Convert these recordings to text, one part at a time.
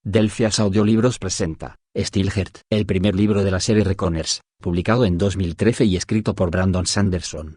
Delphias Audiolibros presenta Steelheart, el primer libro de la serie Reckoners, publicado en 2013 y escrito por Brandon Sanderson.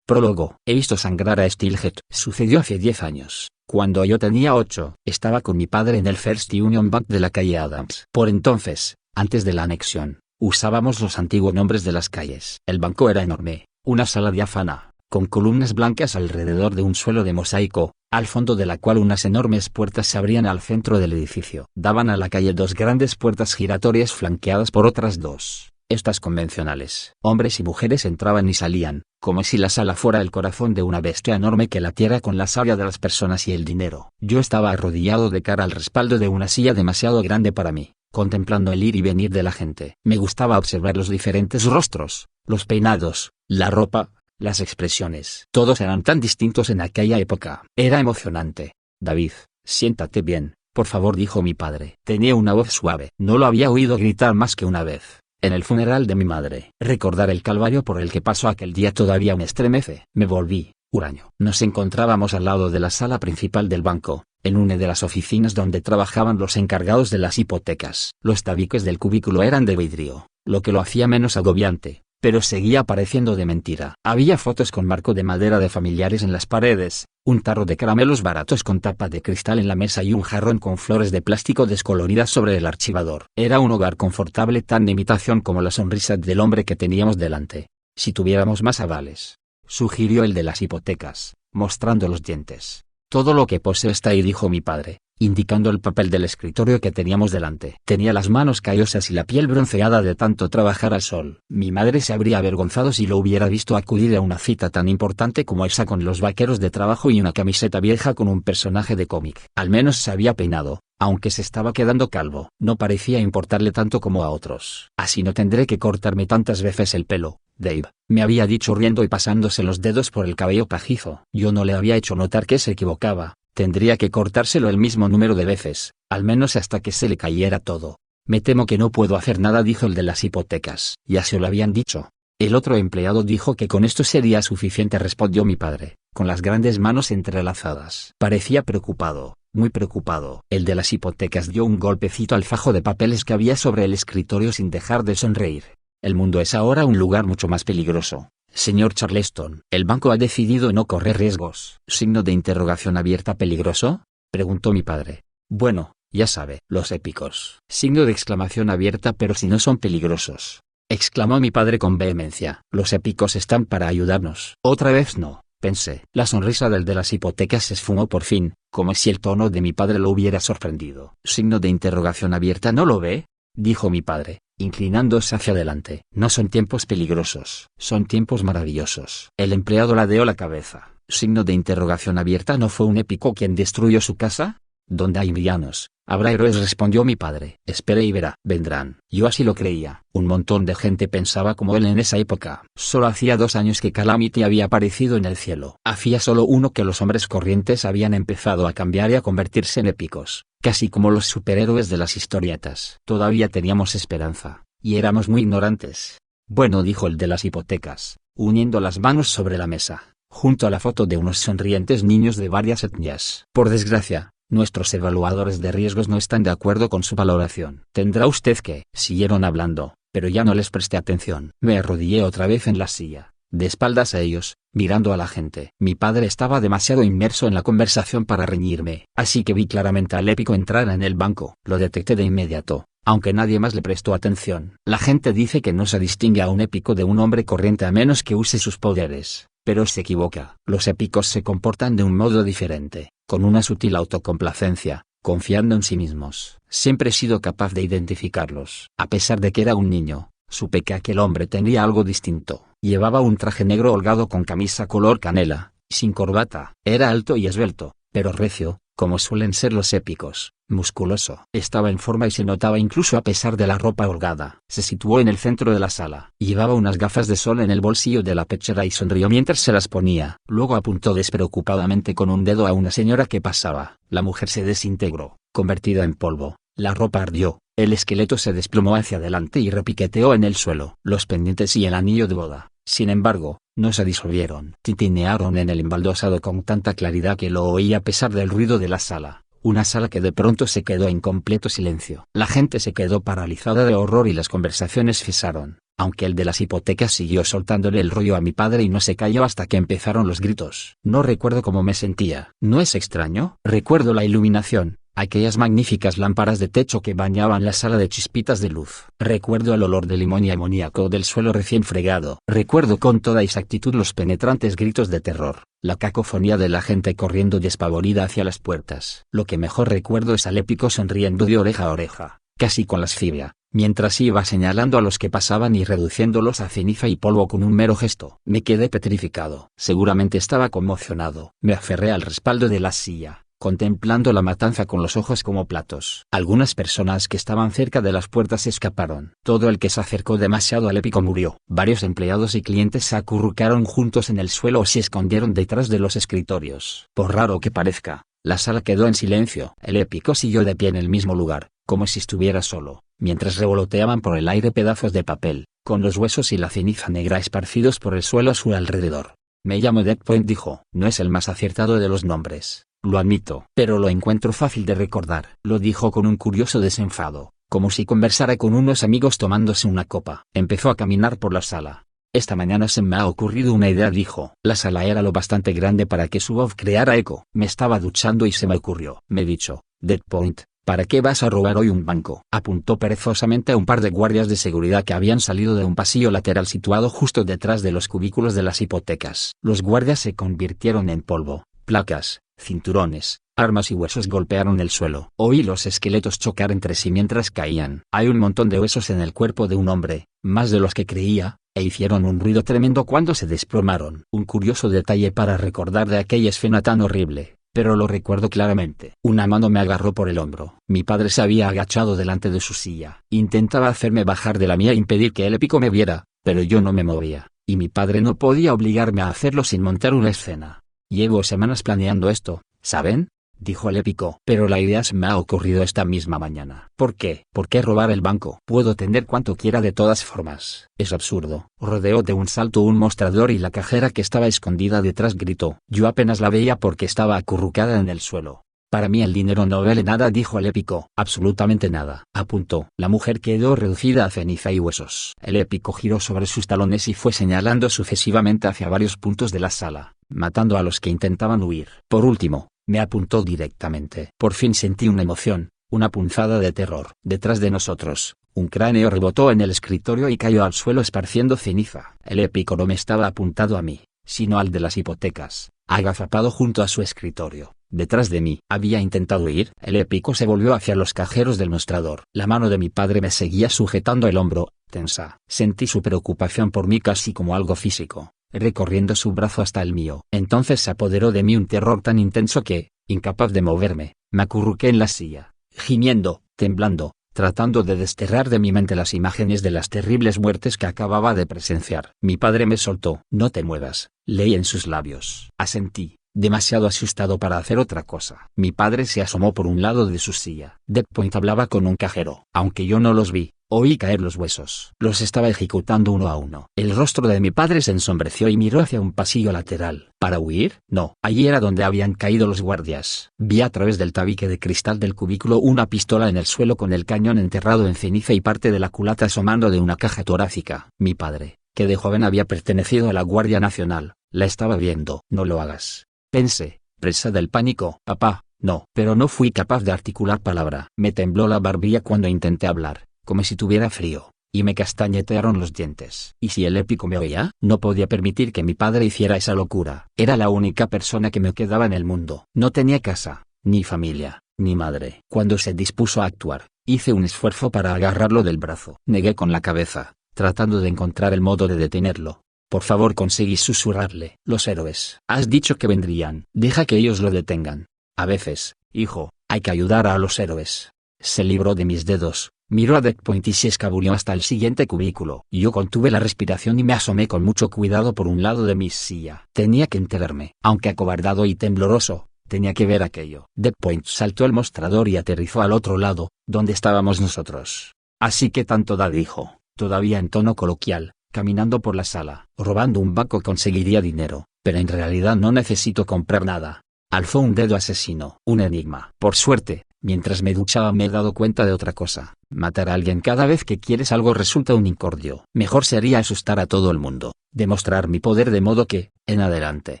Prólogo. He visto sangrar a Steelheart. Sucedió hace 10 años, cuando yo tenía 8. Estaba con mi padre en el First Union Bank de la calle Adams. Por entonces, antes de la anexión, usábamos los antiguos nombres de las calles. El banco era enorme, una sala diáfana, con columnas blancas alrededor de un suelo de mosaico, al fondo de la cual unas enormes puertas se abrían al centro del edificio. Daban a la calle dos grandes puertas giratorias flanqueadas por otras dos, estas convencionales. Hombres y mujeres entraban y salían, como si la sala fuera el corazón de una bestia enorme que latiera con la savia de las personas y el dinero. Yo estaba arrodillado de cara al respaldo de una silla demasiado grande para mí, contemplando el ir y venir de la gente. Me gustaba observar los diferentes rostros, los peinados, la ropa, las expresiones. Todos eran tan distintos en aquella época. Era emocionante. David, siéntate bien, por favor, dijo mi padre. Tenía una voz suave. No lo había oído gritar más que una vez, en el funeral de mi madre. Recordar el calvario por el que pasó aquel día todavía me estremece. Me volví huraño. Nos encontrábamos al lado de la sala principal del banco, en una de las oficinas donde trabajaban los encargados de las hipotecas. Los tabiques del cubículo eran de vidrio, lo que lo hacía menos agobiante, pero seguía pareciendo de mentira. Había fotos con marco de madera de familiares en las paredes, un tarro de caramelos baratos con tapa de cristal en la mesa y un jarrón con flores de plástico descoloridas sobre el archivador. Era un hogar confortable, tan de imitación como la sonrisa del hombre que teníamos delante. Si tuviéramos más avales, sugirió el de las hipotecas, mostrando los dientes. Todo lo que posee está ahí, dijo mi padre, indicando el papel del escritorio que teníamos delante. Tenía las manos callosas y la piel bronceada de tanto trabajar al sol. Mi madre se habría avergonzado si lo hubiera visto acudir a una cita tan importante como esa con los vaqueros de trabajo y una camiseta vieja con un personaje de cómic. Al menos se había peinado, aunque se estaba quedando calvo. No parecía importarle tanto como a otros. Así no tendré que cortarme tantas veces el pelo, Dave, me había dicho riendo y pasándose los dedos por el cabello pajizo. Yo no le había hecho notar que se equivocaba. Tendría que cortárselo el mismo número de veces, al menos hasta que se le cayera todo. Me temo que no puedo hacer nada, dijo el de las hipotecas. Ya se lo habían dicho. El otro empleado dijo que con esto sería suficiente, respondió mi padre, con las grandes manos entrelazadas. Parecía preocupado, muy preocupado. El de las hipotecas dio un golpecito al fajo de papeles que había sobre el escritorio sin dejar de sonreír. El mundo es ahora un lugar mucho más peligroso, señor Charleston. El banco ha decidido no correr riesgos. Signo de interrogación abierta. ¿Peligroso?, preguntó mi padre. Bueno, ya sabe, los épicos. Signo de exclamación abierta. Pero si no son peligrosos, exclamó mi padre con vehemencia. Los épicos están para ayudarnos. Otra vez no, pensé. La sonrisa del de las hipotecas se esfumó por fin, como si el tono de mi padre lo hubiera sorprendido. Signo de interrogación abierta. ¿No lo ve?, dijo mi padre, inclinándose hacia adelante. No son tiempos peligrosos, son tiempos maravillosos. El empleado ladeó la cabeza. Signo de interrogación abierta. ¿No fue un épico quien destruyó su casa? Donde hay villanos, habrá héroes, respondió mi padre. Espere y verá. Vendrán. Yo así lo creía. Un montón de gente pensaba como él en esa época. Solo hacía 2 años que Calamity había aparecido en el cielo. Hacía solo uno que los hombres corrientes habían empezado a cambiar y a convertirse en épicos, casi como los superhéroes de las historietas. Todavía teníamos esperanza, y éramos muy ignorantes. Bueno, dijo el de las hipotecas, uniendo las manos sobre la mesa, junto a la foto de unos sonrientes niños de varias etnias. Por desgracia, nuestros evaluadores de riesgos no están de acuerdo con su valoración. Tendrá usted que... Siguieron hablando, pero ya no les presté atención. Me arrodillé otra vez en la silla, de espaldas a ellos, mirando a la gente. Mi padre estaba demasiado inmerso en la conversación para reñirme, así que vi claramente al épico entrar en el banco. Lo detecté de inmediato, aunque nadie más le prestó atención. La gente dice que no se distingue a un épico de un hombre corriente a menos que use sus poderes, pero se equivoca. Los épicos se comportan de un modo diferente, con una sutil autocomplacencia, confiando en sí mismos. Siempre he sido capaz de identificarlos. A pesar de que era un niño, supe que aquel hombre tenía algo distinto. Llevaba un traje negro holgado con camisa color canela, sin corbata. Era alto y esbelto, pero recio, como suelen ser los épicos. Musculoso. Estaba en forma y se notaba incluso a pesar de la ropa holgada. Se situó en el centro de la sala. Llevaba unas gafas de sol en el bolsillo de la pechera y sonrió mientras se las ponía. Luego apuntó despreocupadamente con un dedo a una señora que pasaba. La mujer se desintegró, convertida en polvo. La ropa ardió. El esqueleto se desplomó hacia adelante y repiqueteó en el suelo. Los pendientes y el anillo de boda, sin embargo, no se disolvieron. Tintinearon en el embaldosado con tanta claridad que lo oí a pesar del ruido de la sala. Una sala que de pronto se quedó en completo silencio. La gente se quedó paralizada de horror y las conversaciones cesaron, aunque el de las hipotecas siguió soltándole el rollo a mi padre y no se calló hasta que empezaron los gritos. No recuerdo cómo me sentía. ¿No es extraño? Recuerdo la iluminación, aquellas magníficas lámparas de techo que bañaban la sala de chispitas de luz. Recuerdo el olor de limón y amoníaco del suelo recién fregado. Recuerdo con toda exactitud los penetrantes gritos de terror, la cacofonía de la gente corriendo despavorida hacia las puertas. Lo que mejor recuerdo es al épico sonriendo de oreja a oreja, casi con lascivia, mientras iba señalando a los que pasaban y reduciéndolos a ceniza y polvo con un mero gesto. Me quedé petrificado. Seguramente estaba conmocionado. Me aferré al respaldo de la silla, contemplando la matanza con los ojos como platos. Algunas personas que estaban cerca de las puertas escaparon. Todo el que se acercó demasiado al épico murió. Varios empleados y clientes se acurrucaron juntos en el suelo o se escondieron detrás de los escritorios. Por raro que parezca, la sala quedó en silencio. El épico siguió de pie en el mismo lugar, como si estuviera solo, mientras revoloteaban por el aire pedazos de papel, con los huesos y la ceniza negra esparcidos por el suelo a su alrededor. Me llamo Dead Point, dijo. No es el más acertado de los nombres, lo admito, pero lo encuentro fácil de recordar. Lo dijo con un curioso desenfado, como si conversara con unos amigos tomándose una copa. Empezó a caminar por la sala. Esta mañana se me ha ocurrido una idea, dijo. La sala era lo bastante grande para que su voz creara eco. Me estaba duchando y se me ocurrió. Me he dicho, Dead Point, ¿para qué vas a robar hoy un banco? Apuntó perezosamente a un par de guardias de seguridad que habían salido de un pasillo lateral situado justo detrás de los cubículos de las hipotecas. Los guardias se convirtieron en polvo. Placas, cinturones, armas y huesos golpearon el suelo. Oí los esqueletos chocar entre sí mientras caían. Hay un montón de huesos en el cuerpo de un hombre, más de los que creía, e hicieron un ruido tremendo cuando se desplomaron. Un curioso detalle para recordar de aquella escena tan horrible, pero lo recuerdo claramente. Una mano me agarró por el hombro. Mi padre se había agachado delante de su silla. Intentaba hacerme bajar de la mía e impedir que el épico me viera, pero yo no me movía, y mi padre no podía obligarme a hacerlo sin montar una escena. Llevo semanas planeando esto, ¿saben?, dijo el épico. Pero la idea se me ha ocurrido esta misma mañana. ¿Por qué? ¿Por qué robar el banco? Puedo tener cuanto quiera de todas formas. Es absurdo. Rodeó de un salto un mostrador y la cajera que estaba escondida detrás gritó. Yo apenas la veía porque estaba acurrucada en el suelo. Para mí el dinero no vale nada, dijo el épico. Absolutamente nada, apuntó. La mujer quedó reducida a ceniza y huesos. El épico giró sobre sus talones y fue señalando sucesivamente hacia varios puntos de la sala, matando a los que intentaban huir. Por último, me apuntó directamente. Por fin sentí una emoción, una punzada de terror. Detrás de nosotros, un cráneo rebotó en el escritorio y cayó al suelo esparciendo ceniza. El épico no me estaba apuntado a mí, sino al de las hipotecas, agazapado junto a su escritorio. Detrás de mí. Había intentado huir. El épico se volvió hacia los cajeros del mostrador. La mano de mi padre me seguía sujetando el hombro, tensa. Sentí su preocupación por mí casi como algo físico, recorriendo su brazo hasta el mío. Entonces se apoderó de mí un terror tan intenso que, incapaz de moverme, me acurruqué en la silla, gimiendo, temblando, tratando de desterrar de mi mente las imágenes de las terribles muertes que acababa de presenciar. Mi padre me soltó. No te muevas, leí en sus labios. Asentí, demasiado asustado para hacer otra cosa. Mi padre se asomó por un lado de su silla. Dead Point hablaba con un cajero. Aunque yo no los vi, oí caer los huesos. Los estaba ejecutando uno a uno. El rostro de mi padre se ensombreció y miró hacia un pasillo lateral. ¿Para huir? No. Allí era donde habían caído los guardias. Vi a través del tabique de cristal del cubículo una pistola en el suelo con el cañón enterrado en ceniza y parte de la culata asomando de una caja torácica. Mi padre, que de joven había pertenecido a la Guardia Nacional, la estaba viendo. No lo hagas, pensé, presa del pánico. Papá, no. Pero no fui capaz de articular palabra. Me tembló la barbilla cuando intenté hablar, como si tuviera frío, y me castañetearon los dientes. ¿Y si el épico me oía? No podía permitir que mi padre hiciera esa locura. Era la única persona que me quedaba en el mundo. No tenía casa, ni familia, ni madre. Cuando se dispuso a actuar, hice un esfuerzo para agarrarlo del brazo. Negué con la cabeza, tratando de encontrar el modo de detenerlo. Por favor, conseguí susurrarle. Los héroes. Has dicho que vendrían. Deja que ellos lo detengan. A veces, hijo, hay que ayudar a los héroes. Se libró de mis dedos, miró a Dead Point y se escabulló hasta el siguiente cubículo. Yo contuve la respiración y me asomé con mucho cuidado por un lado de mi silla. Tenía que enterarme. Aunque acobardado y tembloroso, tenía que ver aquello. Dead Point saltó el mostrador y aterrizó al otro lado, donde estábamos nosotros. Así que tanto da, dijo, todavía en tono coloquial, caminando por la sala. Robando un banco conseguiría dinero, pero en realidad no necesito comprar nada. Alzó un dedo asesino. Un enigma. Por suerte, mientras me duchaba me he dado cuenta de otra cosa. Matar a alguien cada vez que quieres algo resulta un incordio. Mejor sería asustar a todo el mundo. Demostrar mi poder de modo que, en adelante,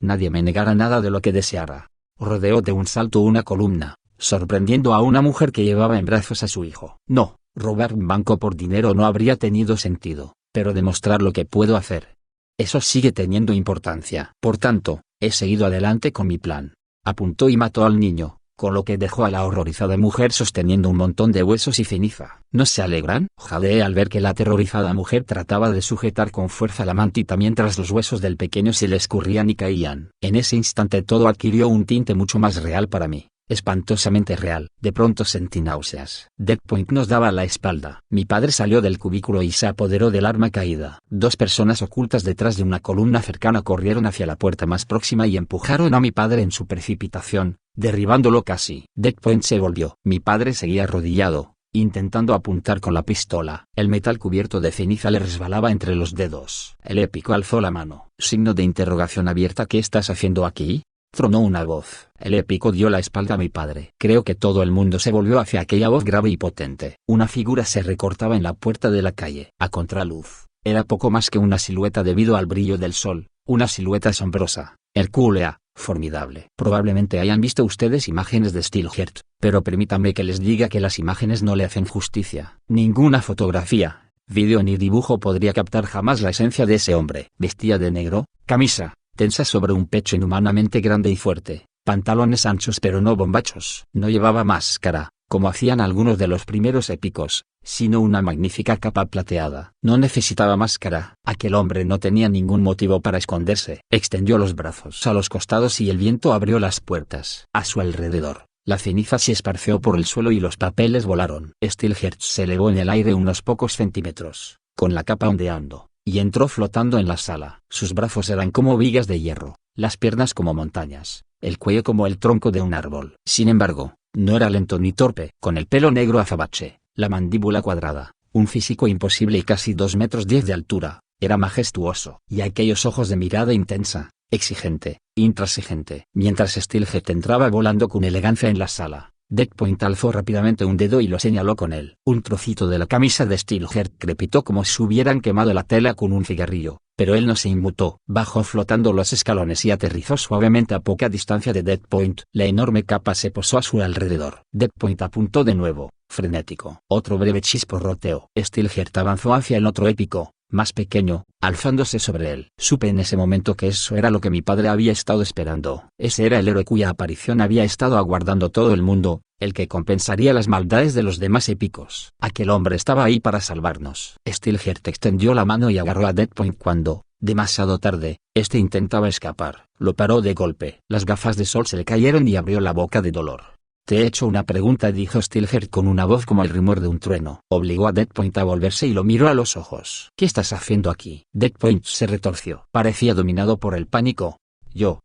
nadie me negara nada de lo que deseara. Rodeó de un salto una columna, sorprendiendo a una mujer que llevaba en brazos a su hijo. No, robar un banco por dinero no habría tenido sentido, pero demostrar lo que puedo hacer. Eso sigue teniendo importancia. Por tanto, he seguido adelante con mi plan. Apuntó y mató al niño, con lo que dejó a la horrorizada mujer sosteniendo un montón de huesos y ceniza. ¿No se alegran? Jadeé al ver que la aterrorizada mujer trataba de sujetar con fuerza la mantita mientras los huesos del pequeño se le escurrían y caían. En ese instante todo adquirió un tinte mucho más real para mí. Espantosamente real. De pronto sentí náuseas. Deadpoint nos daba la espalda. Mi padre salió del cubículo y se apoderó del arma caída. Dos personas ocultas detrás de una columna cercana corrieron hacia la puerta más próxima y empujaron a mi padre en su precipitación, derribándolo casi. Deadpoint se volvió. Mi padre seguía arrodillado, intentando apuntar con la pistola. El metal cubierto de ceniza le resbalaba entre los dedos. El épico alzó la mano. Signo de interrogación abierta. ¿Qué estás haciendo aquí? Tronó una voz. El épico dio la espalda a mi padre. Creo que todo el mundo se volvió hacia aquella voz grave y potente. Una figura se recortaba en la puerta de la calle. A contraluz, era poco más que una silueta debido al brillo del sol. Una silueta asombrosa, hercúlea, formidable. Probablemente hayan visto ustedes imágenes de Steelheart, pero permítanme que les diga que las imágenes no le hacen justicia. Ninguna fotografía, vídeo ni dibujo podría captar jamás la esencia de ese hombre. Vestía de negro, camisa tensa sobre un pecho inhumanamente grande y fuerte, pantalones anchos pero no bombachos. No llevaba máscara, como hacían algunos de los primeros épicos, sino una magnífica capa plateada. No necesitaba máscara. Aquel hombre no tenía ningún motivo para esconderse. Extendió los brazos a los costados y el viento abrió las puertas. A su alrededor, la ceniza se esparció por el suelo y los papeles volaron. Steelheart se elevó en el aire unos pocos centímetros, con la capa ondeando, y entró flotando en la sala. Sus brazos eran como vigas de hierro, las piernas como montañas, el cuello como el tronco de un árbol. Sin embargo, no era lento ni torpe. Con el pelo negro azabache, la mandíbula cuadrada, un físico imposible y casi 2,10 metros de altura, era majestuoso. Y aquellos ojos de mirada intensa, exigente, intransigente. Mientras Steelheart entraba volando con elegancia en la sala, Deadpoint alzó rápidamente un dedo y lo señaló con él. Un trocito de la camisa de Steelheart crepitó como si hubieran quemado la tela con un cigarrillo, pero él no se inmutó. Bajó flotando los escalones y aterrizó suavemente a poca distancia de Deadpoint. La enorme capa se posó a su alrededor. Deadpoint apuntó de nuevo, frenético. Otro breve chisporroteo. Steelheart avanzó hacia el otro épico, más pequeño, alzándose sobre él. Supe en ese momento que eso era lo que mi padre había estado esperando. Ese era el héroe cuya aparición había estado aguardando todo el mundo, el que compensaría las maldades de los demás épicos. Aquel hombre estaba ahí para salvarnos. Steelheart extendió la mano y agarró a Deadpoint cuando, demasiado tarde, este intentaba escapar. Lo paró de golpe. Las gafas de sol se le cayeron y abrió la boca de dolor. Te he hecho una pregunta, dijo Steelheart con una voz como el rumor de un trueno. Obligó a Deadpoint a volverse y lo miró a los ojos. ¿Qué estás haciendo aquí? Deadpoint se retorció. Parecía dominado por el pánico. Yo.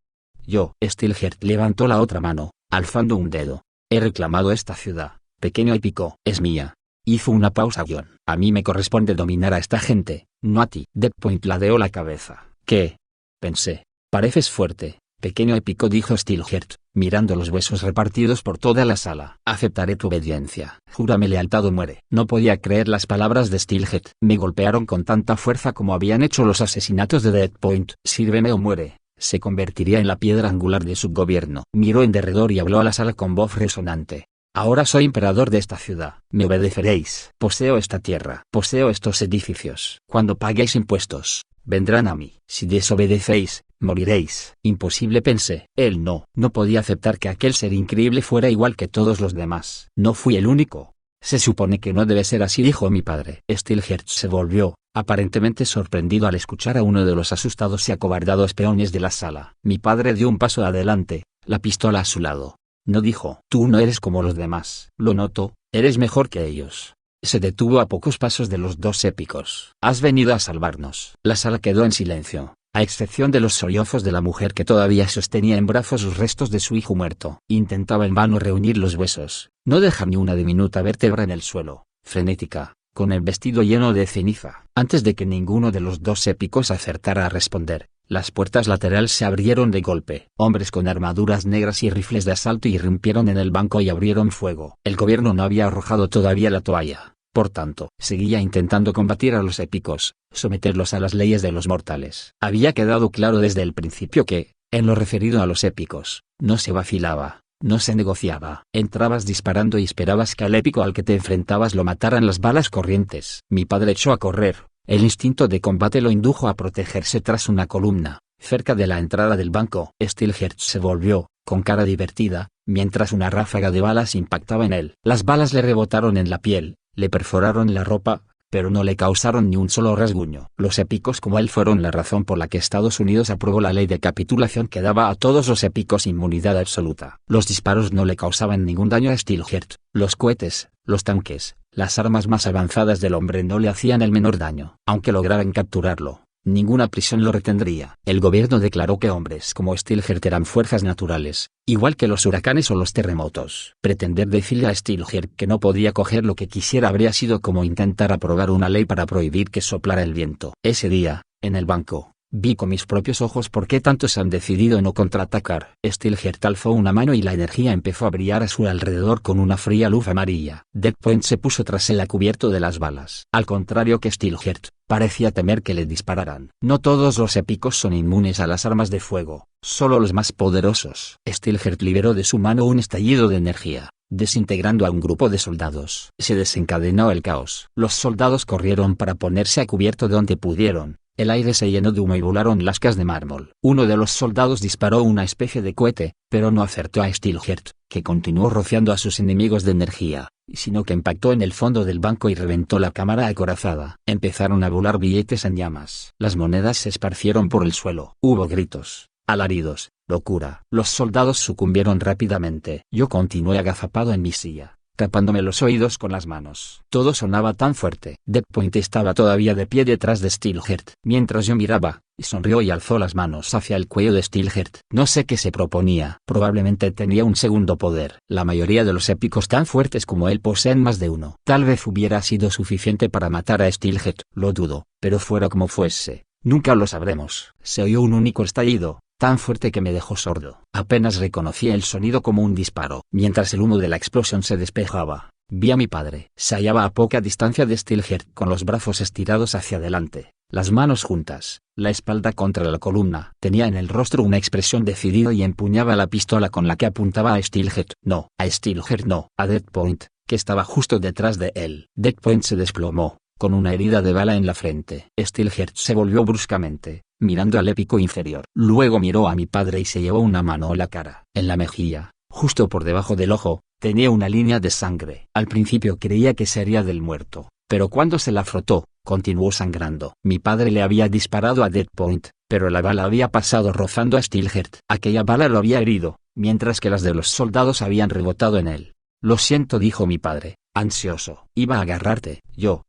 Steelheart levantó la otra mano, alzando un dedo. He reclamado esta ciudad, pequeño épico. Es mía. Hizo una pausa. A mí me corresponde dominar a esta gente, no a ti. Deadpoint ladeó la cabeza. ¿Qué? Pensé. Pareces fuerte, pequeño épico, dijo Steelheart, mirando los huesos repartidos por toda la sala. Aceptaré tu obediencia. Júrame lealtad o muere. No podía creer las palabras de Steelheart. Me golpearon con tanta fuerza como habían hecho los asesinatos de Deadpoint. Sírveme o muere. Se convertiría en la piedra angular de su gobierno. Miró en derredor y habló a la sala con voz resonante. Ahora soy emperador de esta ciudad. Me obedeceréis. Poseo esta tierra. Poseo estos edificios. Cuando paguéis impuestos, vendrán a mí. Si desobedecéis, moriréis. Imposible, pensé. Él no podía aceptar que aquel ser increíble fuera igual que todos los demás. No fui el único. Se supone que no debe ser así, dijo mi padre. Steelheart se volvió, aparentemente sorprendido al escuchar a uno de los asustados y acobardados peones de la sala. Mi padre dio un paso adelante, la pistola a su lado. No, dijo. Tú no eres como los demás. Lo noto, eres mejor que ellos. Se detuvo a pocos pasos de los dos épicos. Has venido a salvarnos. La sala quedó en silencio, a excepción de los sollozos de la mujer que todavía sostenía en brazos los restos de su hijo muerto. Intentaba en vano reunir los huesos, no dejar ni una diminuta vértebra en el suelo, frenética, con el vestido lleno de ceniza. Antes de que ninguno de los dos épicos acertara a responder, Las puertas laterales se abrieron de golpe. Hombres con armaduras negras y rifles de asalto irrumpieron en el banco y abrieron fuego. El gobierno no había arrojado todavía la toalla. Por tanto, seguía intentando combatir a los épicos, someterlos a las leyes de los mortales. Había quedado claro desde el principio que, en lo referido a los épicos, no se vacilaba, no se negociaba. Entrabas disparando y esperabas que al épico al que te enfrentabas lo mataran las balas corrientes. Mi padre echó a correr. El instinto de combate lo indujo a protegerse tras una columna, cerca de la entrada del banco. Steelheart se volvió, con cara divertida, mientras una ráfaga de balas impactaba en él. Las balas le rebotaron en la piel, le perforaron la ropa, pero no le causaron ni un solo rasguño. Los épicos como él fueron la razón por la que Estados Unidos aprobó la ley de capitulación que daba a todos los épicos inmunidad absoluta. Los disparos no le causaban ningún daño a Steelheart. Los cohetes, los tanques, las armas más avanzadas del hombre no le hacían el menor daño. Aunque lograran capturarlo, ninguna prisión lo retendría. El gobierno declaró que hombres como Steelheart eran fuerzas naturales, igual que los huracanes o los terremotos. Pretender decirle a Steelheart que no podía coger lo que quisiera habría sido como intentar aprobar una ley para prohibir que soplara el viento. Ese día, en el banco, vi con mis propios ojos por qué tantos han decidido no contraatacar. Steelheart alzó una mano y la energía empezó a brillar a su alrededor con una fría luz amarilla. Deadpoint se puso tras él a cubierto de las balas. Al contrario que Steelheart, parecía temer que le dispararan. No todos los épicos son inmunes a las armas de fuego, solo los más poderosos. Steelheart liberó de su mano un estallido de energía, desintegrando a un grupo de soldados. Se desencadenó el caos. Los soldados corrieron para ponerse a cubierto de donde pudieron. El aire se llenó de humo y volaron lascas de mármol. Uno de los soldados disparó una especie de cohete, pero no acertó a Steelheart, que continuó rociando a sus enemigos de energía, sino que impactó en el fondo del banco y reventó la cámara acorazada. Empezaron a volar billetes en llamas. Las monedas se esparcieron por el suelo. Hubo gritos, alaridos, locura. Los soldados sucumbieron rápidamente. Yo continué agazapado en mi silla, tapándome los oídos con las manos. Todo sonaba tan fuerte. Deadpoint estaba todavía de pie detrás de Steelheart. Mientras yo miraba, sonrió y alzó las manos hacia el cuello de Steelheart. No sé qué se proponía. Probablemente tenía un segundo poder. La mayoría de los épicos tan fuertes como él poseen más de uno. Tal vez hubiera sido suficiente para matar a Steelheart. Lo dudo, pero fuera como fuese, nunca lo sabremos. Se oyó un único estallido, tan fuerte que me dejó sordo. Apenas reconocí el sonido como un disparo. Mientras el humo de la explosión se despejaba, vi a mi padre. Se hallaba a poca distancia de Steelheart con los brazos estirados hacia adelante, las manos juntas, la espalda contra la columna. Tenía en el rostro una expresión decidida y empuñaba la pistola con la que apuntaba a Steelheart. No, a Steelheart no, a Deadpoint, que estaba justo detrás de él. Deadpoint se desplomó, con una herida de bala en la frente. Steelheart se volvió bruscamente, mirando al épico inferior. Luego miró a mi padre y se llevó una mano a la cara. En la mejilla, justo por debajo del ojo, tenía una línea de sangre. Al principio creía que sería del muerto, pero cuando se la frotó, continuó sangrando. Mi padre le había disparado a Deadpoint, pero la bala había pasado rozando a Steelheart. Aquella bala lo había herido, mientras que las de los soldados habían rebotado en él. Lo siento, dijo mi padre, ansioso. Iba a agarrarte.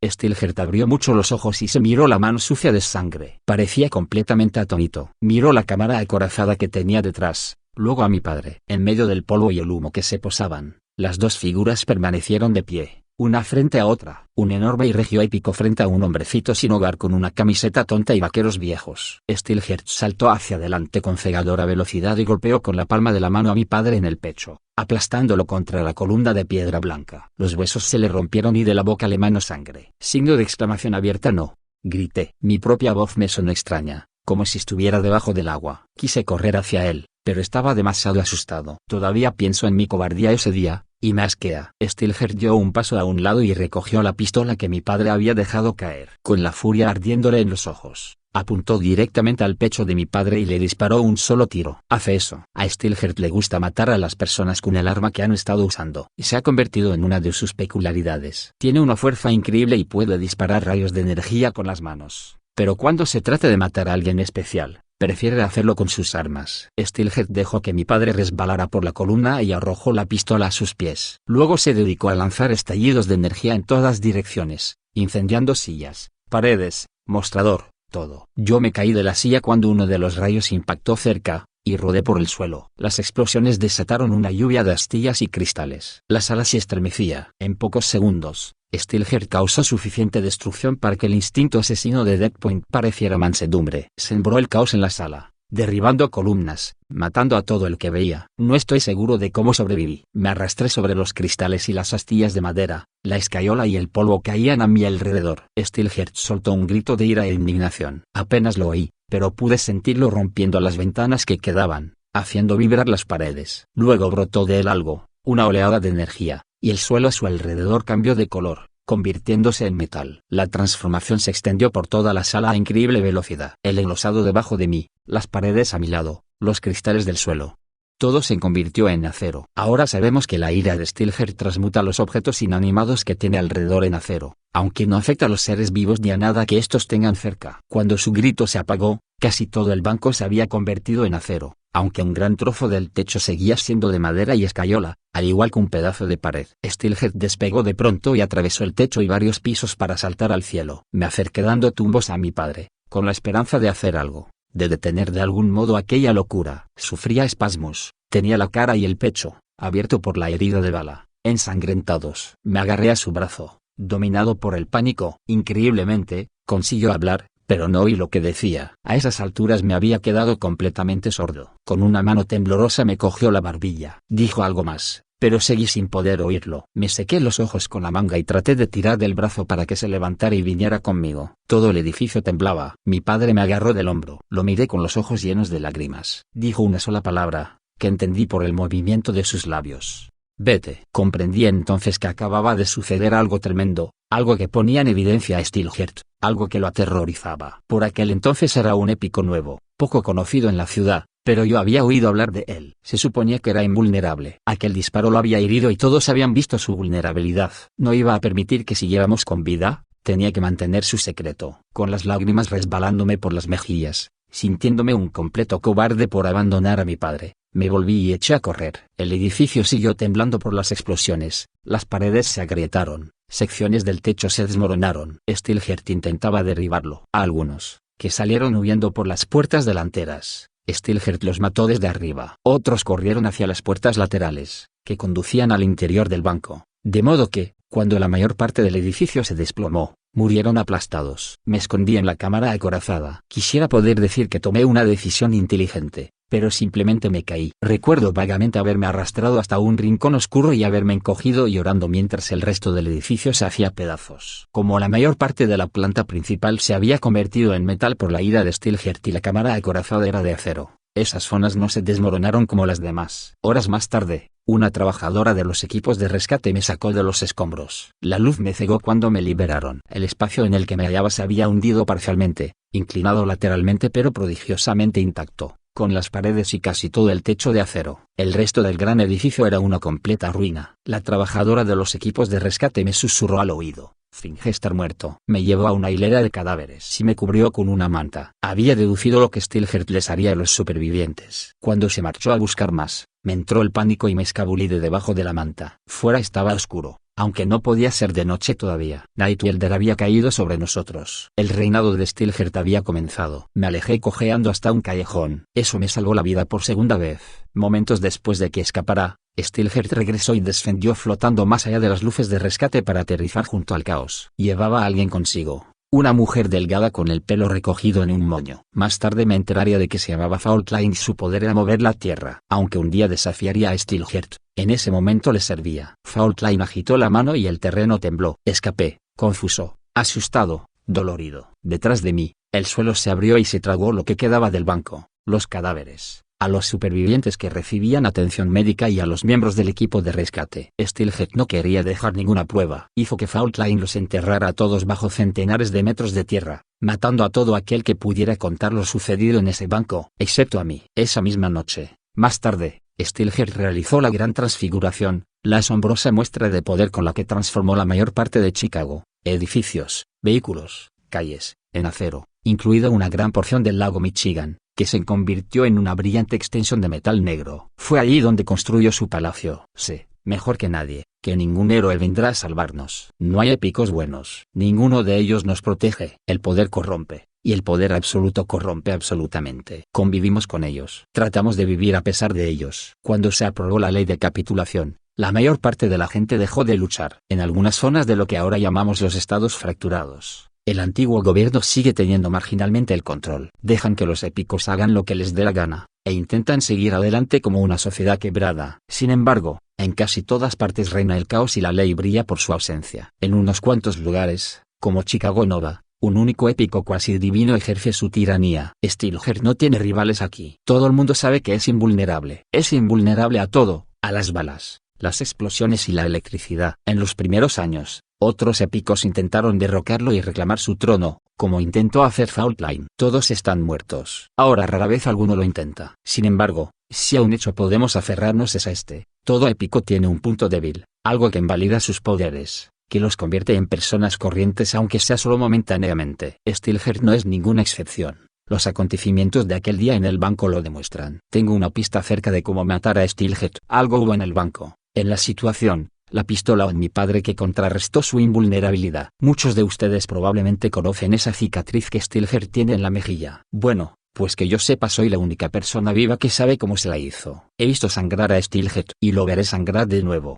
Steelheart abrió mucho los ojos y se miró la mano sucia de sangre. Parecía completamente atónito. Miró la cámara acorazada que tenía detrás, luego a mi padre. En medio del polvo y el humo que se posaban, las dos figuras permanecieron de pie, una frente a otra. Un enorme y regio épico frente a un hombrecito sin hogar con una camiseta tonta y vaqueros viejos. Steelheart saltó hacia adelante con cegadora velocidad y golpeó con la palma de la mano a mi padre en el pecho, aplastándolo contra la columna de piedra blanca. Los huesos se le rompieron y de la boca le manó sangre. Signo de exclamación abierta. No, grité. Mi propia voz me sonó extraña, como si estuviera debajo del agua. Quise correr hacia él, pero estaba demasiado asustado. Todavía pienso en mi cobardía ese día, y me asquea. Steelheart dio un paso a un lado y recogió la pistola que mi padre había dejado caer. Con la furia ardiéndole en los ojos, apuntó directamente al pecho de mi padre y le disparó un solo tiro. Hace eso. A Steelheart le gusta matar a las personas con el arma que han estado usando, y se ha convertido en una de sus peculiaridades. Tiene una fuerza increíble y puede disparar rayos de energía con las manos. Pero cuando se trata de matar a alguien especial, prefiere hacerlo con sus armas. Steelheart dejó que mi padre resbalara por la columna y arrojó la pistola a sus pies. Luego se dedicó a lanzar estallidos de energía en todas direcciones, incendiando sillas, paredes, mostrador, todo. Yo me caí de la silla cuando uno de los rayos impactó cerca, y rodé por el suelo. Las explosiones desataron una lluvia de astillas y cristales. La sala se estremecía. En pocos segundos, Steelheart causó suficiente destrucción para que el instinto asesino de Deadpoint pareciera mansedumbre. Sembró el caos en la sala, derribando columnas, matando a todo el que veía. No estoy seguro de cómo sobreviví. Me arrastré sobre los cristales y las astillas de madera, la escayola y el polvo caían a mi alrededor. Steelheart soltó un grito de ira e indignación. Apenas lo oí, pero pude sentirlo rompiendo las ventanas que quedaban, haciendo vibrar las paredes. Luego brotó de él algo, una oleada de energía, y el suelo a su alrededor cambió de color, convirtiéndose en metal. La transformación se extendió por toda la sala a increíble velocidad. El enlosado debajo de mí, las paredes a mi lado, los cristales del suelo. Todo se convirtió en acero. Ahora sabemos que la ira de Steelheart transmuta los objetos inanimados que tiene alrededor en acero, aunque no afecta a los seres vivos ni a nada que estos tengan cerca. Cuando su grito se apagó, casi todo el banco se había convertido en acero, aunque un gran trozo del techo seguía siendo de madera y escayola, al igual que un pedazo de pared. Steelheart despegó de pronto y atravesó el techo y varios pisos para saltar al cielo. Me acerqué dando tumbos a mi padre, con la esperanza de hacer algo, de detener de algún modo aquella locura. Sufría espasmos, tenía la cara y el pecho, abierto por la herida de bala, ensangrentados. Me agarré a su brazo, dominado por el pánico. Increíblemente, consiguió hablar, pero no oí lo que decía. A esas alturas me había quedado completamente sordo. Con una mano temblorosa me cogió la barbilla. Dijo algo más, pero seguí sin poder oírlo. Me sequé los ojos con la manga y traté de tirar del brazo para que se levantara y viniera conmigo. Todo el edificio temblaba. Mi padre me agarró del hombro. Lo miré con los ojos llenos de lágrimas. Dijo una sola palabra, que entendí por el movimiento de sus labios. Vete. Comprendí entonces que acababa de suceder algo tremendo, algo que ponía en evidencia a Steelheart, algo que lo aterrorizaba. Por aquel entonces era un épico nuevo, poco conocido en la ciudad, pero yo había oído hablar de él. Se suponía que era invulnerable. Aquel disparo lo había herido y todos habían visto su vulnerabilidad. No iba a permitir que siguiéramos con vida, tenía que mantener su secreto. Con las lágrimas resbalándome por las mejillas, sintiéndome un completo cobarde por abandonar a mi padre, me volví y eché a correr. El edificio siguió temblando por las explosiones, las paredes se agrietaron, secciones del techo se desmoronaron. Steelheart intentaba derribarlo. A algunos, que salieron huyendo por las puertas delanteras, Steelheart los mató desde arriba. Otros corrieron hacia las puertas laterales, que conducían al interior del banco, de modo que, cuando la mayor parte del edificio se desplomó, murieron aplastados. Me escondí en la cámara acorazada. Quisiera poder decir que tomé una decisión inteligente, pero simplemente me caí. Recuerdo vagamente haberme arrastrado hasta un rincón oscuro y haberme encogido llorando mientras el resto del edificio se hacía pedazos. Como la mayor parte de la planta principal se había convertido en metal por la ira de Steelheart y la cámara acorazada era de acero, esas zonas no se desmoronaron como las demás. Horas más tarde, una trabajadora de los equipos de rescate me sacó de los escombros. La luz me cegó cuando me liberaron. El espacio en el que me hallaba se había hundido parcialmente, inclinado lateralmente pero prodigiosamente intacto, con las paredes y casi todo el techo de acero. El resto del gran edificio era una completa ruina. La trabajadora de los equipos de rescate me susurró al oído: finge estar muerto. Me llevó a una hilera de cadáveres y me cubrió con una manta. Había deducido lo que Steelheart les haría a los supervivientes. Cuando se marchó a buscar más, me entró el pánico y me escabullí de debajo de la manta. Fuera estaba oscuro, aunque no podía ser de noche todavía. Night Elder había caído sobre nosotros. El reinado de Steelheart había comenzado. Me alejé cojeando hasta un callejón. Eso me salvó la vida por segunda vez. Momentos después de que escapara, Steelheart regresó y descendió flotando más allá de las luces de rescate para aterrizar junto al caos. Llevaba a alguien consigo, una mujer delgada con el pelo recogido en un moño. Más tarde me enteraría de que se llamaba Faultline y su poder era mover la tierra. Aunque un día desafiaría a Steelheart, en ese momento le servía. Faultline agitó la mano y el terreno tembló. Escapé, confuso, asustado, dolorido. Detrás de mí, el suelo se abrió y se tragó lo que quedaba del banco, los cadáveres, a los supervivientes que recibían atención médica y a los miembros del equipo de rescate. Steelheart no quería dejar ninguna prueba. Hizo que Faultline los enterrara a todos bajo centenares de metros de tierra, matando a todo aquel que pudiera contar lo sucedido en ese banco, excepto a mí. Esa misma noche, más tarde, Steelheart realizó la gran transfiguración, la asombrosa muestra de poder con la que transformó la mayor parte de Chicago, edificios, vehículos, calles, en acero, incluida una gran porción del lago Michigan, que se convirtió en una brillante extensión de metal negro. Fue allí donde construyó su palacio. Sé, mejor que nadie, que ningún héroe vendrá a salvarnos. No hay épicos buenos. Ninguno de ellos nos protege. El poder corrompe, y el poder absoluto corrompe absolutamente. Convivimos con ellos. Tratamos de vivir a pesar de ellos. Cuando se aprobó la ley de capitulación, la mayor parte de la gente dejó de luchar. En algunas zonas de lo que ahora llamamos los estados fracturados, el antiguo gobierno sigue teniendo marginalmente el control. Dejan que los épicos hagan lo que les dé la gana, e intentan seguir adelante como una sociedad quebrada. Sin embargo, en casi todas partes reina el caos y la ley brilla por su ausencia. En unos cuantos lugares, como Chicago Nova, un único épico cuasi divino ejerce su tiranía. Steelheart no tiene rivales aquí. Todo el mundo sabe que es invulnerable. Es invulnerable a todo, a las balas, las explosiones y la electricidad. En los primeros años, otros épicos intentaron derrocarlo y reclamar su trono, como intentó hacer Faultline. Todos están muertos. Ahora rara vez alguno lo intenta. Sin embargo, si a un hecho podemos aferrarnos es a este: todo épico tiene un punto débil, algo que invalida sus poderes, que los convierte en personas corrientes aunque sea solo momentáneamente. Steelheart no es ninguna excepción. Los acontecimientos de aquel día en el banco lo demuestran. Tengo una pista acerca de cómo matar a Steelheart. Algo hubo en el banco, en la situación, la pistola o en mi padre que contrarrestó su invulnerabilidad. Muchos de ustedes probablemente conocen esa cicatriz que Steelheart tiene en la mejilla. Bueno, pues que yo sepa soy la única persona viva que sabe cómo se la hizo. He visto sangrar a Steelheart y lo veré sangrar de nuevo.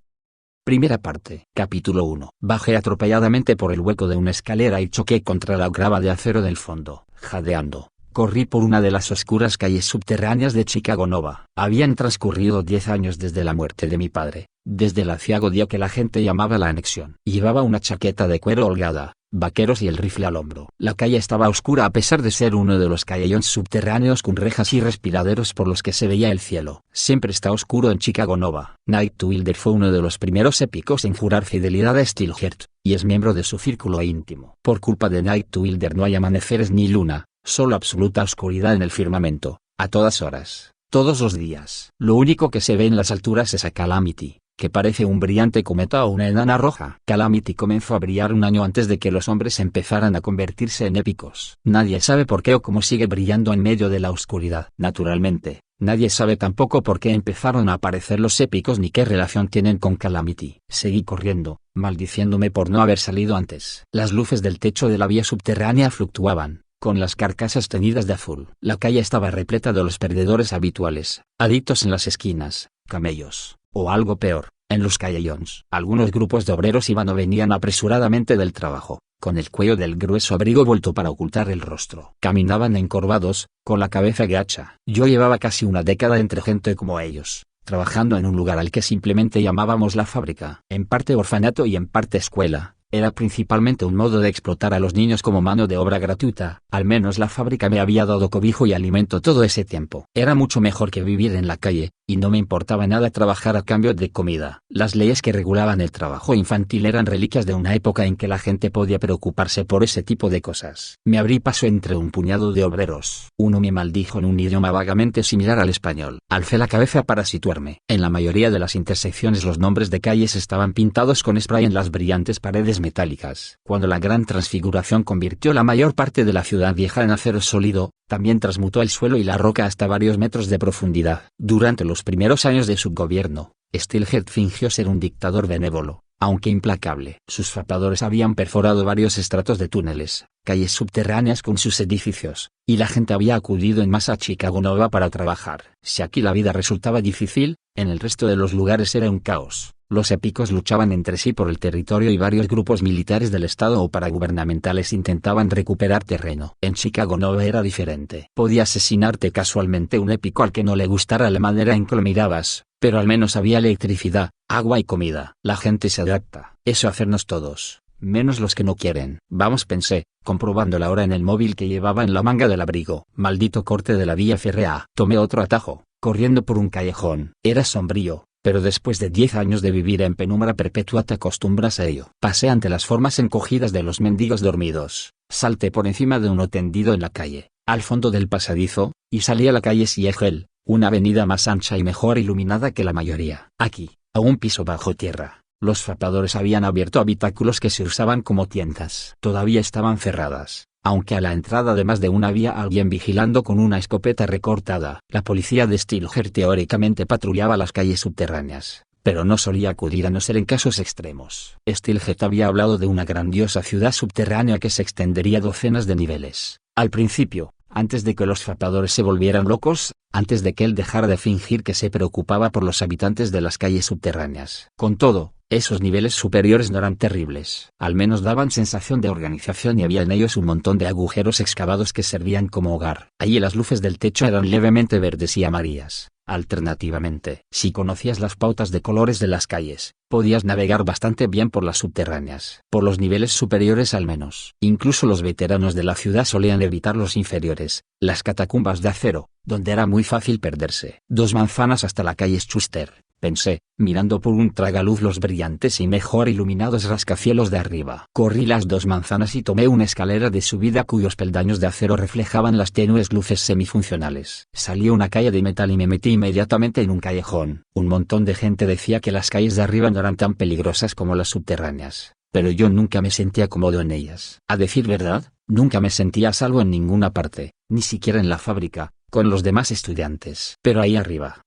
Primera parte. Capítulo 1. Bajé atropelladamente por el hueco de una escalera y choqué contra la grava de acero del fondo, jadeando. Corrí por una de las oscuras calles subterráneas de Chicago Nova. Habían transcurrido 10 años desde la muerte de mi padre, desde el aciago día que la gente llamaba la anexión. Llevaba una chaqueta de cuero holgada, vaqueros y el rifle al hombro. La calle estaba oscura a pesar de ser uno de los callejones subterráneos con rejas y respiraderos por los que se veía el cielo. Siempre está oscuro en Chicago Nova. Nightwilder fue uno de los primeros épicos en jurar fidelidad a Steelheart, y es miembro de su círculo íntimo. Por culpa de Nightwilder no hay amaneceres ni luna, solo absoluta oscuridad en el firmamento, a todas horas, todos los días. Lo único que se ve en las alturas es a Calamity, que parece un brillante cometa o una enana roja. Calamity comenzó a brillar un año antes de que los hombres empezaran a convertirse en épicos. Nadie sabe por qué o cómo sigue brillando en medio de la oscuridad. Naturalmente, nadie sabe tampoco por qué empezaron a aparecer los épicos ni qué relación tienen con Calamity. Seguí corriendo, maldiciéndome por no haber salido antes. Las luces del techo de la vía subterránea fluctuaban, con las carcasas teñidas de azul. La calle estaba repleta de los perdedores habituales, adictos en las esquinas, camellos, o algo peor, en los callejones. Algunos grupos de obreros iban o venían apresuradamente del trabajo, con el cuello del grueso abrigo vuelto para ocultar el rostro. Caminaban encorvados, con la cabeza gacha. Yo llevaba casi una década entre gente como ellos, trabajando en un lugar al que simplemente llamábamos la fábrica. En parte orfanato y en parte escuela. Era principalmente un modo de explotar a los niños como mano de obra gratuita. Al menos la fábrica me había dado cobijo y alimento todo ese tiempo. Era mucho mejor que vivir en la calle, y no me importaba nada trabajar a cambio de comida. Las leyes que regulaban el trabajo infantil eran reliquias de una época en que la gente podía preocuparse por ese tipo de cosas. Me abrí paso entre un puñado de obreros. Uno me maldijo en un idioma vagamente similar al español. Alcé la cabeza para situarme. En la mayoría de las intersecciones los nombres de calles estaban pintados con spray en las brillantes paredes metálicas. Cuando la gran transfiguración convirtió la mayor parte de la ciudad vieja en acero sólido, también transmutó el suelo y la roca hasta varios metros de profundidad. Durante los primeros años de su gobierno, Steelheart fingió ser un dictador benévolo, aunque implacable. Sus fapadores habían perforado varios estratos de túneles, calles subterráneas con sus edificios, y la gente había acudido en masa a Chicago Nova para trabajar. Si aquí la vida resultaba difícil, en el resto de los lugares era un caos. Los épicos luchaban entre sí por el territorio y varios grupos militares del estado o paragubernamentales intentaban recuperar terreno. En Chicago Nova era diferente. Podía asesinarte casualmente un épico al que no le gustara la manera en que lo mirabas, pero al menos había electricidad, agua y comida. La gente se adapta. Eso hacernos todos, menos los que no quieren. Vamos, pensé, comprobando la hora en el móvil que llevaba en la manga del abrigo. Maldito corte de la vía férrea. Tomé otro atajo, corriendo por un callejón. Era sombrío, pero después de 10 años de vivir en penumbra perpetua te acostumbras a ello. Pasé ante las formas encogidas de los mendigos dormidos, salté por encima de uno tendido en la calle, al fondo del pasadizo, y salí a la calle Siegel, una avenida más ancha y mejor iluminada que la mayoría. Aquí, a un piso bajo tierra, los fapadores habían abierto habitáculos que se usaban como tiendas. Todavía estaban cerradas, aunque a la entrada de más de una había alguien vigilando con una escopeta recortada. La policía de Steelheart teóricamente patrullaba las calles subterráneas, pero no solía acudir a no ser en casos extremos. Steelheart había hablado de una grandiosa ciudad subterránea que se extendería docenas de niveles, Al principio, antes de que los fapadores se volvieran locos, antes de que él dejara de fingir que se preocupaba por los habitantes de las calles subterráneas. Con todo, esos niveles superiores no eran terribles. Al menos daban sensación de organización y había en ellos un montón de agujeros excavados que servían como hogar. Allí las luces del techo eran levemente verdes y amarillas. Alternativamente, si conocías las pautas de colores de las calles, podías navegar bastante bien por las subterráneas. Por los niveles superiores al menos. Incluso los veteranos de la ciudad solían evitar los inferiores, las catacumbas de acero, donde era muy fácil perderse. 2 manzanas hasta la calle Schuster, pensé, mirando por un tragaluz los brillantes y mejor iluminados rascacielos de arriba. Corrí las 2 manzanas y tomé una escalera de subida cuyos peldaños de acero reflejaban las tenues luces semifuncionales. Salí a una calle de metal y me metí inmediatamente en un callejón. Un montón de gente decía que las calles de arriba no eran tan peligrosas como las subterráneas, pero yo nunca me sentía cómodo en ellas. A decir verdad, nunca me sentía a salvo en ninguna parte, ni siquiera en la fábrica, con los demás estudiantes. Pero ahí arriba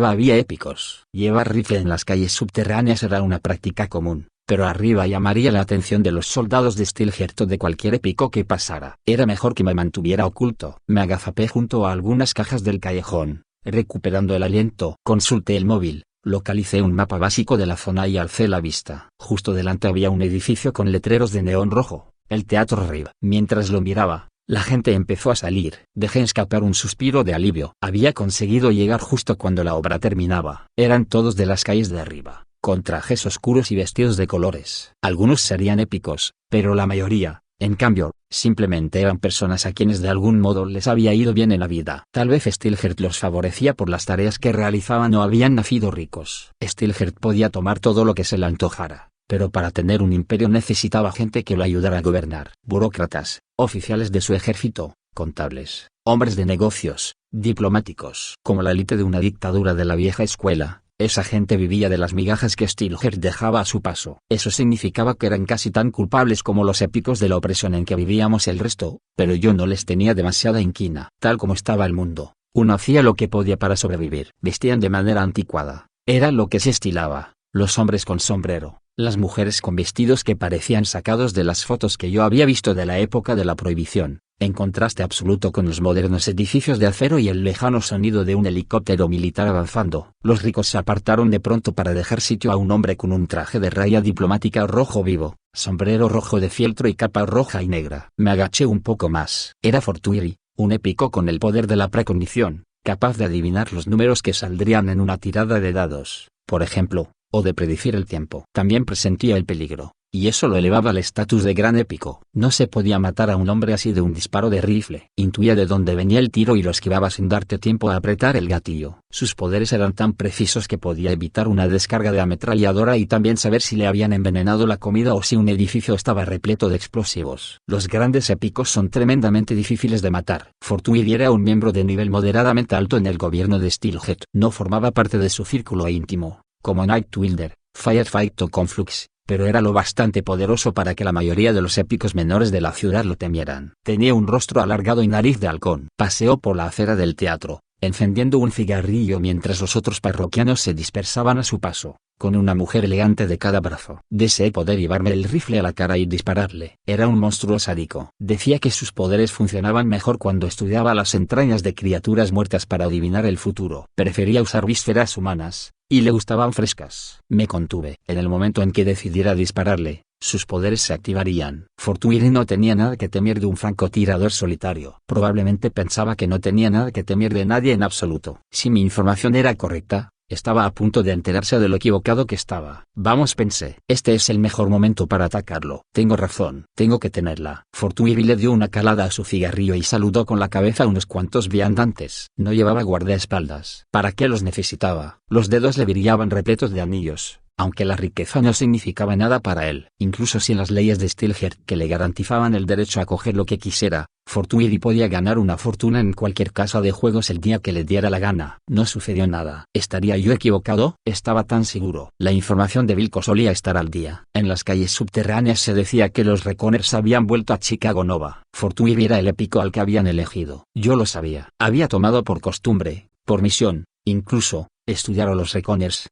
había épicos. Llevar rifle en las calles subterráneas era una práctica común, pero arriba llamaría la atención de los soldados de Steelheart o de cualquier épico que pasara. Era mejor que me mantuviera oculto. Me agazapé junto a algunas cajas del callejón, recuperando el aliento. Consulté el móvil, localicé un mapa básico de la zona y alcé la vista. Justo delante había un edificio con letreros de neón rojo, el Teatro Riv. Mientras lo miraba, la gente empezó a salir. Dejé escapar un suspiro de alivio. Había conseguido llegar justo cuando la obra terminaba. Eran todos de las calles de arriba, con trajes oscuros y vestidos de colores. Algunos serían épicos, pero la mayoría, en cambio, simplemente eran personas a quienes de algún modo les había ido bien en la vida. Tal vez Steelheart los favorecía por las tareas que realizaban o habían nacido ricos. Steelheart podía tomar todo lo que se le antojara, pero para tener un imperio necesitaba gente que lo ayudara a gobernar. Burócratas, oficiales de su ejército, contables, hombres de negocios, diplomáticos. Como la élite de una dictadura de la vieja escuela, esa gente vivía de las migajas que Steelheart dejaba a su paso. Eso significaba que eran casi tan culpables como los épicos de la opresión en que vivíamos el resto, pero yo no les tenía demasiada inquina. Tal como estaba el mundo, uno hacía lo que podía para sobrevivir. Vestían de manera anticuada, era lo que se estilaba. Los hombres con sombrero, las mujeres con vestidos que parecían sacados de las fotos que yo había visto de la época de la prohibición, en contraste absoluto con los modernos edificios de acero y el lejano sonido de un helicóptero militar avanzando. Los ricos se apartaron de pronto para dejar sitio a un hombre con un traje de raya diplomática rojo vivo, sombrero rojo de fieltro y capa roja y negra. Me agaché un poco más. Era Fortuiri, un épico con el poder de la precognición, capaz de adivinar los números que saldrían en una tirada de dados, por ejemplo, o de predecir el tiempo. También presentía el peligro, y eso lo elevaba al estatus de gran épico. No se podía matar a un hombre así de un disparo de rifle. Intuía de dónde venía el tiro y lo esquivaba sin darte tiempo a apretar el gatillo. Sus poderes eran tan precisos que podía evitar una descarga de ametralladora y también saber si le habían envenenado la comida o si un edificio estaba repleto de explosivos. Los grandes épicos son tremendamente difíciles de matar. Fortuiri era un miembro de nivel moderadamente alto en el gobierno de Steelheart. No formaba parte de su círculo íntimo, como Nightwilder, Firefight o Conflux, pero era lo bastante poderoso para que la mayoría de los épicos menores de la ciudad lo temieran. Tenía un rostro alargado y nariz de halcón. Paseó por la acera del teatro, encendiendo un cigarrillo mientras los otros parroquianos se dispersaban a su paso, con una mujer elegante de cada brazo. Deseé poder llevarme el rifle a la cara y dispararle. Era un monstruo sádico. Decía que sus poderes funcionaban mejor cuando estudiaba las entrañas de criaturas muertas para adivinar el futuro. Prefería usar vísceras humanas, y le gustaban frescas. Me contuve. En el momento en que decidiera dispararle, sus poderes se activarían. Fortuiri no tenía nada que temer de un francotirador solitario. Probablemente pensaba que no tenía nada que temer de nadie en absoluto. Si mi información era correcta, estaba a punto de enterarse de lo equivocado que estaba. Vamos, pensé. Este es el mejor momento para atacarlo. Tengo razón. Tengo que tenerla. Fortuiri le dio una calada a su cigarrillo y saludó con la cabeza a unos cuantos viandantes. No llevaba guardaespaldas. ¿Para qué los necesitaba? Los dedos le brillaban repletos de anillos, aunque la riqueza no significaba nada para él. Incluso sin las leyes de Steelheart que le garantizaban el derecho a coger lo que quisiera, Fortuiri podía ganar una fortuna en cualquier casa de juegos el día que le diera la gana. No sucedió nada. ¿Estaría yo equivocado? Estaba tan seguro. La información de Vilco solía estar al día. En las calles subterráneas se decía que los Reconers habían vuelto a Chicago Nova. Fortuiri era el épico al que habían elegido. Yo lo sabía. Había tomado por costumbre, por misión, incluso, estudiar a los Reconers.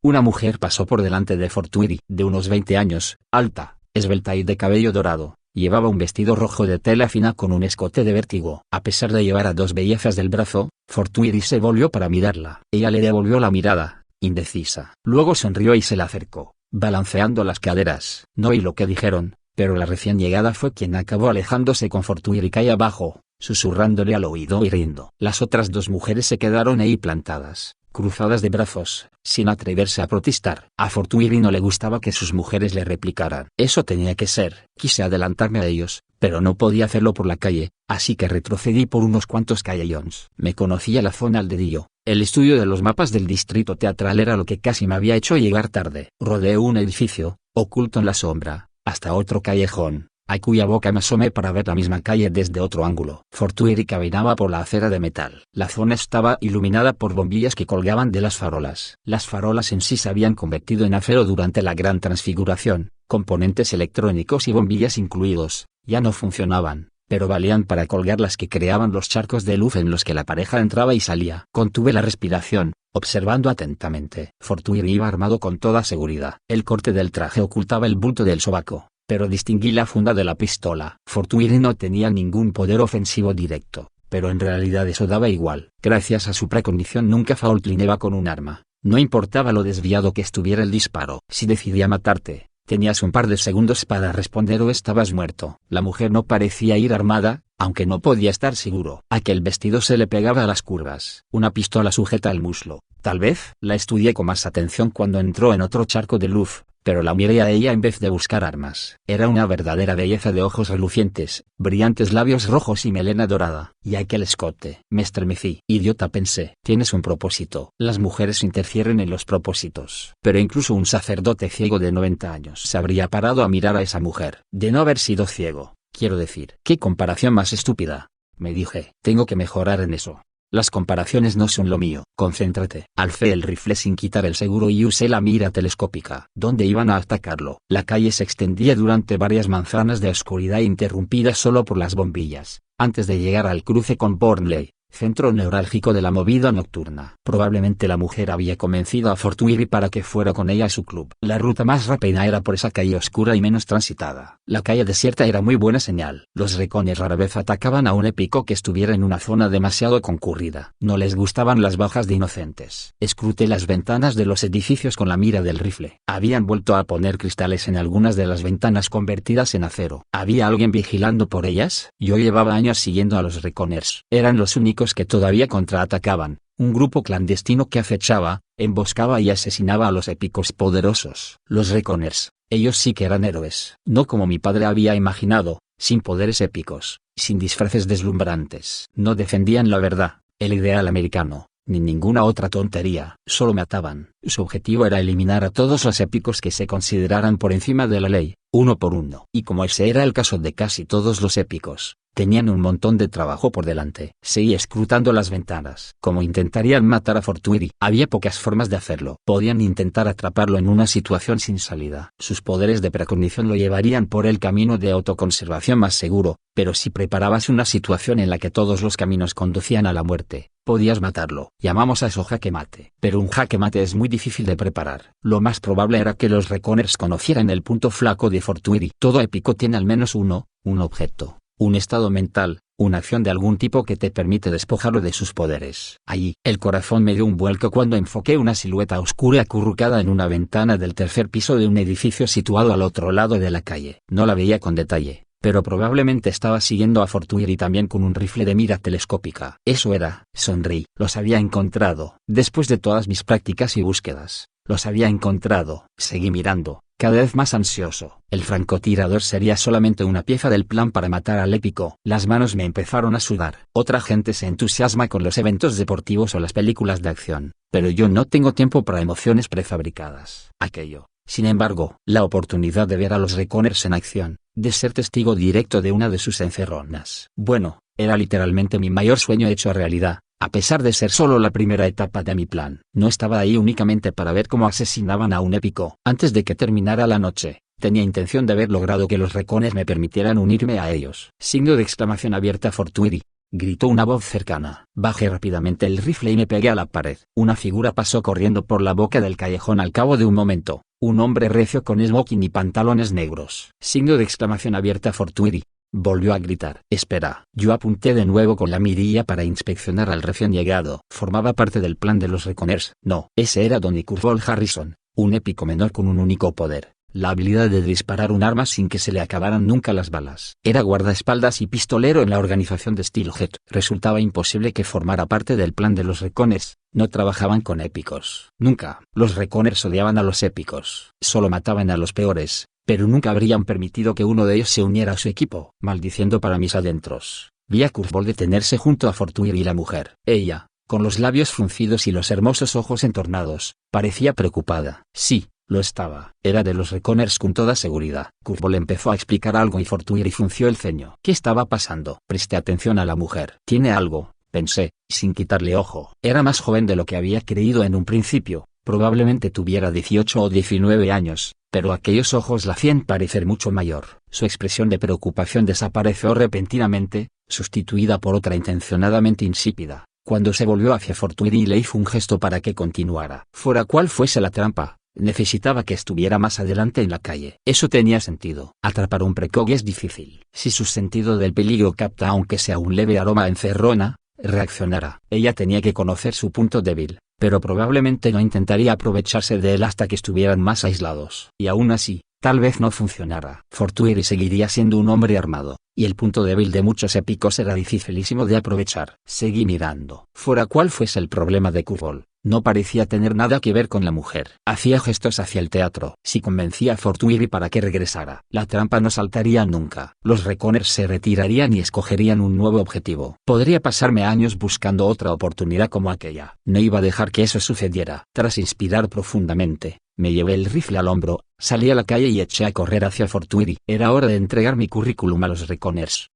Una mujer pasó por delante de Fortuiri, de unos 20 años, alta, esbelta y de cabello dorado. Llevaba un vestido rojo de tela fina con un escote de vértigo. A pesar de llevar a dos bellezas del brazo, Fortuny se volvió para mirarla. Ella le devolvió la mirada, indecisa. Luego sonrió y se le acercó, balanceando las caderas. No oí lo que dijeron, pero la recién llegada fue quien acabó alejándose con Fortuny calle abajo, susurrándole al oído y riendo. Las otras dos mujeres se quedaron ahí plantadas, cruzadas de brazos, sin atreverse a protestar. A Fortuny no le gustaba que sus mujeres le replicaran. Eso tenía que ser. Quise adelantarme a ellos, pero no podía hacerlo por la calle, así que retrocedí por unos cuantos callejones. Me conocía la zona al dedillo. El estudio de los mapas del distrito teatral era lo que casi me había hecho llegar tarde. Rodeé un edificio, oculto en la sombra, hasta otro callejón, a cuya boca me asomé para ver la misma calle desde otro ángulo. Fortuny caminaba por la acera de metal. La zona estaba iluminada por bombillas que colgaban de las farolas. Las farolas en sí se habían convertido en acero durante la Gran Transfiguración. Componentes electrónicos y bombillas incluidos, ya no funcionaban, pero valían para colgar las que creaban los charcos de luz en los que la pareja entraba y salía. Contuve la respiración, observando atentamente. Fortuny iba armado con toda seguridad. El corte del traje ocultaba el bulto del sobaco, pero distinguí la funda de la pistola. Fortuny no tenía ningún poder ofensivo directo, pero en realidad eso daba igual. Gracias a su precognición nunca faultlineba con un arma. No importaba lo desviado que estuviera el disparo. Si decidía matarte, tenías un par de segundos para responder o estabas muerto. La mujer no parecía ir armada, aunque no podía estar seguro. Aquel vestido se le pegaba a las curvas. Una pistola sujeta al muslo. Tal vez. La estudié con más atención cuando entró en otro charco de luz, pero la miré a ella en vez de buscar armas. Era una verdadera belleza de ojos relucientes, brillantes labios rojos y melena dorada. Y aquel escote. Me estremecí. Idiota, pensé. Tienes un propósito. Las mujeres interfieren en los propósitos. Pero incluso un sacerdote ciego de 90 años se habría parado a mirar a esa mujer. De no haber sido ciego, quiero decir. ¿Qué comparación más estúpida? Me dije. Tengo que mejorar en eso. Las comparaciones no son lo mío. Concéntrate. Alcé el rifle sin quitar el seguro y usé la mira telescópica. ¿Dónde iban a atacarlo? La calle se extendía durante varias manzanas de oscuridad interrumpida solo por las bombillas, antes de llegar al cruce con Burnley, centro neurálgico de la movida nocturna. Probablemente la mujer había convencido a Fortuny para que fuera con ella a su club. La ruta más rápida era por esa calle oscura y menos transitada. La calle desierta era muy buena señal. Los recones rara vez atacaban a un épico que estuviera en una zona demasiado concurrida. No les gustaban las bajas de inocentes. Escruté las ventanas de los edificios con la mira del rifle. Habían vuelto a poner cristales en algunas de las ventanas convertidas en acero. ¿Había alguien vigilando por ellas? Yo llevaba años siguiendo a los reconers. Eran los únicos que todavía contraatacaban, un grupo clandestino que acechaba, emboscaba y asesinaba a los épicos poderosos. Los reconers, ellos sí que eran héroes. No como mi padre había imaginado, sin poderes épicos, sin disfraces deslumbrantes. No defendían la verdad, el ideal americano, ni ninguna otra tontería. Solo mataban. Su objetivo era eliminar a todos los épicos que se consideraran por encima de la ley, uno por uno. Y como ese era el caso de casi todos los épicos, tenían un montón de trabajo por delante. Seguí escrutando las ventanas. Como intentarían matar a Fortuny, había pocas formas de hacerlo. Podían intentar atraparlo en una situación sin salida. Sus poderes de precognición lo llevarían por el camino de autoconservación más seguro, pero si preparabas una situación en la que todos los caminos conducían a la muerte, podías matarlo. Llamamos a eso jaque mate. Pero un jaque mate es muy difícil de preparar. Lo más probable era que los reconers conocieran el punto flaco de Fortuny. Todo épico tiene al menos un objeto, un estado mental, una acción de algún tipo que te permite despojarlo de sus poderes. Allí, el corazón me dio un vuelco cuando enfoqué una silueta oscura acurrucada en una ventana del tercer piso de un edificio situado al otro lado de la calle. No la veía con detalle, pero probablemente estaba siguiendo a Fortuny también con un rifle de mira telescópica. Eso era. Sonreí. Los había encontrado. Después de todas mis prácticas y búsquedas, los había encontrado. Seguí mirando, cada vez más ansioso. El francotirador sería solamente una pieza del plan para matar al épico. Las manos me empezaron a sudar. Otra gente se entusiasma con los eventos deportivos o las películas de acción, pero yo no tengo tiempo para emociones prefabricadas. Aquello, sin embargo, la oportunidad de ver a los reconers en acción, de ser testigo directo de una de sus encerronas. Bueno, era literalmente mi mayor sueño hecho realidad. A pesar de ser solo la primera etapa de mi plan, no estaba ahí únicamente para ver cómo asesinaban a un épico. Antes de que terminara la noche, tenía intención de haber logrado que los reconers me permitieran unirme a ellos. Signo de exclamación abierta Fortuny, gritó una voz cercana. Bajé rápidamente el rifle y me pegué a la pared. Una figura pasó corriendo por la boca del callejón al cabo de un momento, un hombre recio con smoking y pantalones negros. Signo de exclamación abierta. Fortuny volvió a gritar. Espera. Yo apunté de nuevo con la mirilla para inspeccionar al recién llegado. Formaba parte del plan de los Reconers. No, ese era Donny Curvol Harrison, un épico menor con un único poder: la habilidad de disparar un arma sin que se le acabaran nunca las balas. Era guardaespaldas y pistolero en la organización de Steelhead. Resultaba imposible que formara parte del plan de los Reconers. No trabajaban con épicos. Nunca. Los Reconers odiaban a los épicos. Solo mataban a los peores, pero nunca habrían permitido que uno de ellos se uniera a su equipo. Maldiciendo para mis adentros, vi a Curvol detenerse junto a Fortuny y la mujer. Ella, con los labios fruncidos y los hermosos ojos entornados, parecía preocupada. Sí, lo estaba. Era de los Reconers con toda seguridad. Curvol empezó a explicar algo y Fortuny frunció el ceño. ¿Qué estaba pasando? Presté atención a la mujer. Tiene algo, pensé, sin quitarle ojo. Era más joven de lo que había creído en un principio. Probablemente tuviera 18 o 19 años, pero aquellos ojos la hacían parecer mucho mayor. Su expresión de preocupación desapareció repentinamente, sustituida por otra intencionadamente insípida, cuando se volvió hacia Fortuny y le hizo un gesto para que continuara. Fuera cual fuese la trampa, necesitaba que estuviera más adelante en la calle. Eso tenía sentido. Atrapar un precog es difícil. Si su sentido del peligro capta aunque sea un leve aroma a encerrona, reaccionará. Ella tenía que conocer su punto débil, pero probablemente no intentaría aprovecharse de él hasta que estuvieran más aislados. Y aún así, tal vez no funcionara. Fortuny seguiría siendo un hombre armado, y el punto débil de muchos épicos era dificilísimo de aprovechar. Seguí mirando. Fuera cual fuese el problema de Curvol, no parecía tener nada que ver con la mujer. Hacía gestos hacia el teatro. Si convencía a Fortuny para que regresara, la trampa no saltaría nunca. Los Reconers se retirarían y escogerían un nuevo objetivo. Podría pasarme años buscando otra oportunidad como aquella. No iba a dejar que eso sucediera. Tras inspirar profundamente, me llevé el rifle al hombro, salí a la calle y eché a correr hacia Fortuny. Era hora de entregar mi currículum a los Reconers.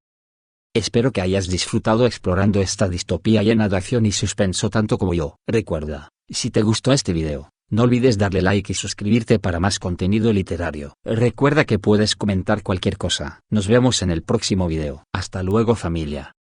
Espero que hayas disfrutado explorando esta distopía llena de acción y suspenso tanto como yo. Recuerda, si te gustó este video, no olvides darle like y suscribirte para más contenido literario. Recuerda que puedes comentar cualquier cosa. Nos vemos en el próximo video. Hasta luego familia.